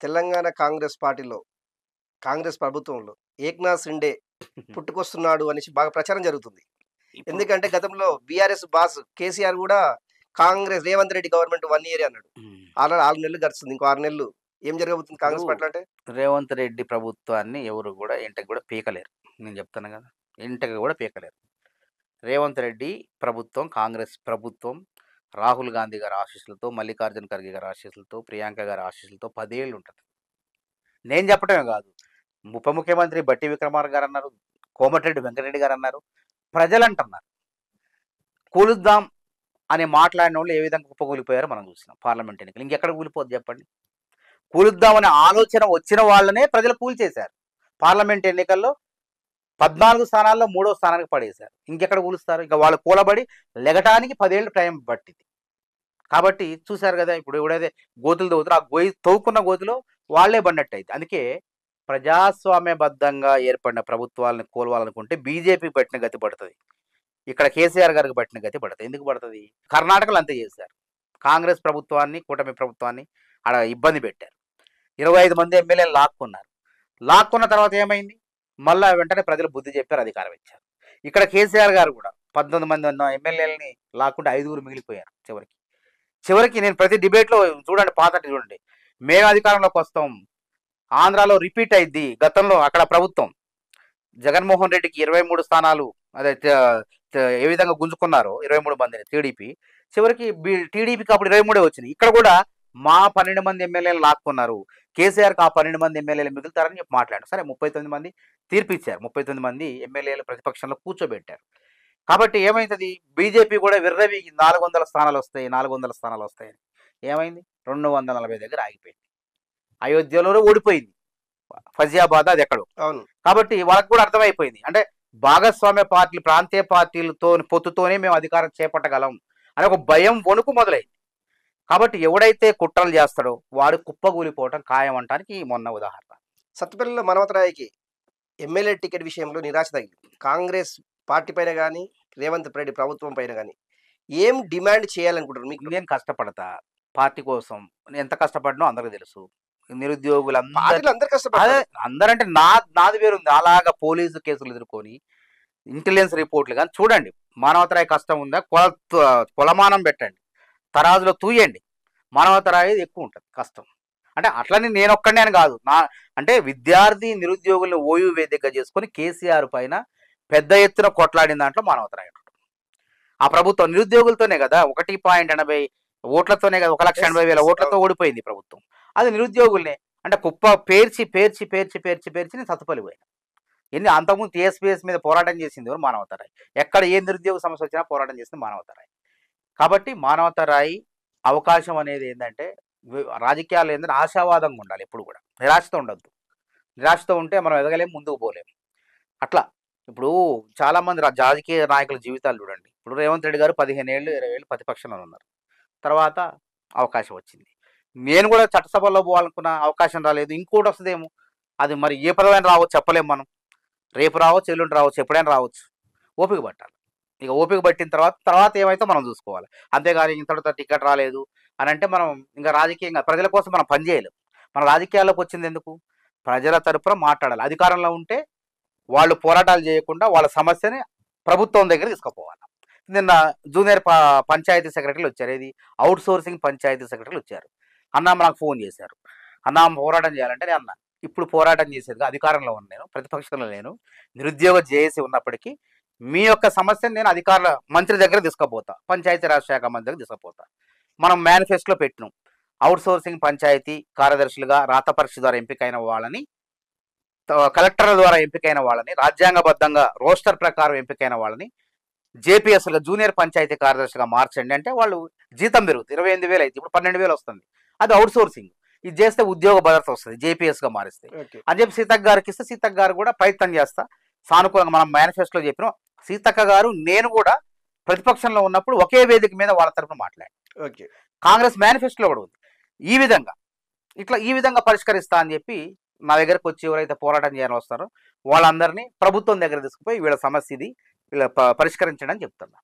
తెలంగాణ కాంగ్రెస్ పార్టీలో, కాంగ్రెస్ ప్రభుత్వంలో ఏక్నాథ్ షిండే పుట్టుకొస్తున్నాడు అనేసి బాగా ప్రచారం జరుగుతుంది. ఇప్పుడు ఎందుకంటే గతంలో బీఆర్ఎస్ బాస్ కేసీఆర్ గూడా కాంగ్రెస్ రేవంత్ రెడ్డి గవర్నమెంట్ 1 ఇయరే అన్నాడు. హ్మ్. ఆల్రెడీ 6 నెలలు గడుస్తుంది. ఇంకో 6 నెలలు ఏం జరగబోతుంది ఇప్పుడు కాంగ్రెస్ పార్టీలో అంటే? రేవంత్ రెడ్డి ప్రభుత్వాన్ని ఎవరు గూడా ఇంటకి గూడా పీకలేరు. నేను జెప్తున్నా గదా! ఇంటకి గూడా పీకలేరు. రేవంత్ రెడ్డి ప్రభుత్వం, కాంగ్రెస్ ప్రభుత్వం రాహుల్ గాంధీ గారి ఆశీస్సులతో, మల్లికార్జున ఖర్గే గారి ఆశీస్సులతో, ప్రియాంక గారి ఆశీస్సులతో 10 ఏళ్ళు ఉంటది. నేను చెప్పడమే గాదు. ఉప ముఖ్యమంత్రి బట్టి విక్రమార్క గారన్నారు. కోమటిరెడ్డి వెంకటరెడ్డి గారన్నారు. ప్రజలంటున్నారు. కూలుద్దాం అని మాట్లాడినోళ్ళు ఏ విధంగా కుప్పకూలిపోయారో మనం చూసినాం పార్లమెంట్ ఎన్నికలు. ఇంకెక్కడ కూలిపోద్ది చెప్పండి? కూలుద్దామనే ఆలోచన వచ్చిన వాళ్ళనే ప్రజలు కూల్చేశారు. పార్లమెంట్ ఎన్నికల్లో 14 స్థానాల్లో 3వ స్థానానికి పడేశారు. ఇంకెక్కడ కూలుస్తారు? ఇక వాళ్ళు కూలబడి లెగటానికి 10 ఏళ్ళు టైం పట్టింది. కాబట్టి చూశారు గదా! ఇప్పుడు ఎవడైతే గోతులు తవ్వుతారో ఆ తవ్వుకున్న గోతిలో వాళ్ళే పడినట్టయిద్ది. అందుకే ప్రజాస్వామ్యబద్ధంగా ఏర్పడిన ప్రభుత్వాలను కూలవాలనుకుంటే బీజేపీ పట్టిన గతి పడుతది. ఇక్కడ కేసీఆర్ గారికి పట్టిన గతి పడతది. ఎందుకు పడతది? కర్ణాటకలో అంతే చేశారు. కాంగ్రెస్ ప్రభుత్వాన్ని, కూటమి ప్రభుత్వాన్ని ఆడ ఇబ్బంది పెట్టారు. 25 మంది ఎమ్మెల్యేలు లాక్కున్నారు. లాక్కున్న తర్వాత ఏమైంది? మళ్ళా వెంటనే ప్రజలు బుద్ధి చెప్పారు, అధికారం ఇచ్చారు. ఇక్కడ కేసీఆర్ గారు కూడా 19 మంది ఉన్న ఎమ్మెల్యేలని లాక్కుంటే 5గురు మిగిలిపోయారు చివరికి. చివరికి నేను ప్రతి డిబేట్లో చూడండి, పాతటి చూడండి, మేము అధికారంలోకి వస్తాం, ఆంధ్రాలో రిపీట్ అయింది గతంలో అక్కడ ప్రభుత్వం. జగన్మోహన్ రెడ్డికి 23 స్థానాలు అదే ఏ విధంగా గుంజుకున్నారో 23 మందిని టీడీపీ, చివరికి టీడీపీకి అప్పుడు 23 వచ్చినాయి. ఇక్కడ కూడా మా 12 మంది ఎమ్మెల్యేలు లాక్కున్నారు, కేసీఆర్కి ఆ 12 మంది ఎమ్మెల్యేలు మిగులుతారని చెప్పి మాట్లాడారు. సరే 39 మంది తీర్పిచ్చారు. 39 మంది ఎమ్మెల్యేలు ప్రతిపక్షంలో కూర్చోబెట్టారు. కాబట్టి ఏమైతుంది? బీజేపీ కూడా విర్రవీగి 400 స్థానాలు వస్తాయి, 400 స్థానాలు వస్తాయని. ఏమైంది? 240 దగ్గర ఆగిపోయింది. అయోధ్యలో ఓడిపోయింది. ఫజియాబాద్ అది ఎక్కడో. అవును. కాబట్టి వాళ్ళకి కూడా అర్థమైపోయింది. అంటే భాగస్వామ్య పార్టీలు, ప్రాంతీయ పార్టీలతో పొత్తుతోనే మేము అధికారం చేపట్టగలం అని ఒక భయం, వణుకు మొదలైంది. కాబట్టి ఎవడైతే కుట్రలు చేస్తాడో వాడు కుప్పగూలిపోవటం ఖాయం అంటానికి మొన్న ఉదాహరణ. సత్తుపల్లిలో మనవతరాయికి ఎమ్మెల్యే టికెట్ విషయంలో నిరాశ తగిలింది. కాంగ్రెస్ పార్టీ పైన గానీ, రేవంత్ రెడ్డి ప్రభుత్వం పైన గానీ ఏం డిమాండ్ చేయాలనుకుంటారు మీకు? నేను కష్టపడతా పార్టీ కోసం. నేను ఎంత కష్టపడినో అందరికీ తెలుసు. నిరుద్యోగులందరూ పార్టీలో అందరు అదే కష్టపడతారు. అందరంటే నాది వేరుంది. అలాగా పోలీసు కేసులు ఎదుర్కొని ఇంటెలిజెన్స్ రిపోర్ట్లు కానీ చూడండి. మానవతరాయి కష్టం ఉందా? కొలమానం పెట్టండి, తరాజులో తూయండి. మానవతరాయి ఎక్కువ ఉంటుంది కష్టం. అంటే అట్లని నేను ఒక్కడే అని కాదు. అంటే విద్యార్థి నిరుద్యోగులను ఓయూ వేదికగా చేసుకొని కేసీఆర్ పైన పెద్ద ఎత్తున కొట్లాడిన దాంట్లో మానవతరాయి ఉంటుంది. ఆ ప్రభుత్వం నిరుద్యోగులతోనే కదా 1.80 ఓట్లతోనే కదా 1,80,000 ఓట్లతో ఓడిపోయింది ప్రభుత్వం. అది నిరుద్యోగుల్నే. అంటే కుప్ప పేర్చి పేర్చి పేర్చి పేర్చి పేర్చి నేను సత్తుపల్లిపోయాను. అంతకుముందు టీఎస్పీఎస్ మీద పోరాటం చేసింది ఎవరు? మానవతరాయి. ఎక్కడ ఏ నిరుద్యోగ సమస్య వచ్చినా పోరాటం చేసింది మానవతరాయి. కాబట్టి మానవతరాయి అవకాశం అనేది ఏంటంటే, రాజకీయాలు ఏంటంటే ఆశావాదంగా ఉండాలి. ఎప్పుడు కూడా నిరాశతో ఉండద్దు. నిరాశతో ఉంటే మనం ఎదగలేము, ముందుకు పోలేము. అట్లా ఇప్పుడు చాలామంది రాజకీయ నాయకుల జీవితాలు చూడండి. ఇప్పుడు రేవంత్ రెడ్డి గారు 15 ఏళ్ళు 20 ఏళ్ళు ప్రతిపక్షంలో ఉన్నారు. తర్వాత అవకాశం వచ్చింది. నేను కూడా చట్టసభలో పోవాలనుకున్న అవకాశం రాలేదు. ఇంకోటి వస్తుందేమో, అది మరి ఏ పదవైనా రావచ్చు, చెప్పలేము మనం. రేపు రావచ్చు, ఎల్లుండి రావచ్చు, ఎప్పుడైనా రావచ్చు. ఓపిక పట్టాలి. ఇక ఓపిక పట్టిన తర్వాత ఏమైతే మనం చూసుకోవాలి. అంతేగాని ఇంతటితో టికెట్ రాలేదు అని అంటే మనం ఇంకా రాజకీయంగా ప్రజల కోసం మనం పనిచేయలేం. మన రాజకీయాల్లోకి వచ్చింది ఎందుకు? ప్రజల తరపున మాట్లాడాలి. అధికారంలో ఉంటే వాళ్ళు పోరాటాలు చేయకుండా వాళ్ళ సమస్యని ప్రభుత్వం దగ్గర తీసుకుపోవాలి. నిన్న జూనియర్ పంచాయతీ సెక్రటరీలు వచ్చారు. ఏది అవుట్ సోర్సింగ్ పంచాయతీ సెక్రటరీలు వచ్చారు. అన్నా నాకు ఫోన్ చేశారు. అన్నా పోరాటం చేయాలంటే నేను అన్నా, ఇప్పుడు పోరాటం చేసేది అధికారంలో ఉన్న నేను, ప్రతిపక్షంలో నేను, నిరుద్యోగ జేఏసీ ఉన్నప్పటికీ మీ యొక్క సమస్యను నేను అధికారుల మంత్రి దగ్గర తీసుకుపోతా, పంచాయతీరాజ్ శాఖ మంత్రి దగ్గర తీసుకుపోతా. మనం మేనిఫెస్టోలో పెట్టినాం, అవుట్ సోర్సింగ్ పంచాయతీ కార్యదర్శులుగా రాత పరీక్ష ద్వారా ఎంపికైన వాళ్ళని, కలెక్టర్ల ద్వారా ఎంపికైన వాళ్ళని, రాజ్యాంగబద్ధంగా రోస్టర్ ప్రకారం ఎంపికైన వాళ్ళని జేపీఎస్గా జూనియర్ పంచాయతీ కార్యదర్శిగా మార్చండి అంటే వాళ్ళు జీతం పెరుగుతుంది. 28,000 అయితే ఇప్పుడు 12,000 వస్తుంది. అది అవుట్ సోర్సింగ్. ఇది చేస్తే ఉద్యోగ భద్రత వస్తుంది జేపీఎస్గా మారిస్తే అని చెప్పి సీతక్క గారికి ఇస్తే, సీతక్క గారు కూడా ప్రయత్నం చేస్తా సానుకూలంగా. మనం మేనిఫెస్టోలో చెప్పినాం. సీతక్క గారు నేను కూడా ప్రతిపక్షంలో ఉన్నప్పుడు ఒకే వేదిక మీద వాళ్ళ తరఫున మాట్లాడాను. కాంగ్రెస్ మేనిఫెస్టోలో కూడా ఉంది. ఈ విధంగా పరిష్కరిస్తా అని చెప్పి నా దగ్గరకు వచ్చి ఎవరైతే పోరాటం చేయాలని వస్తారో వాళ్ళందరినీ ప్రభుత్వం దగ్గర తీసుకుపోయి వీళ్ళ సమస్య ఇది, వీళ్ళ పరిష్కరించండి అని చెప్తున్నా.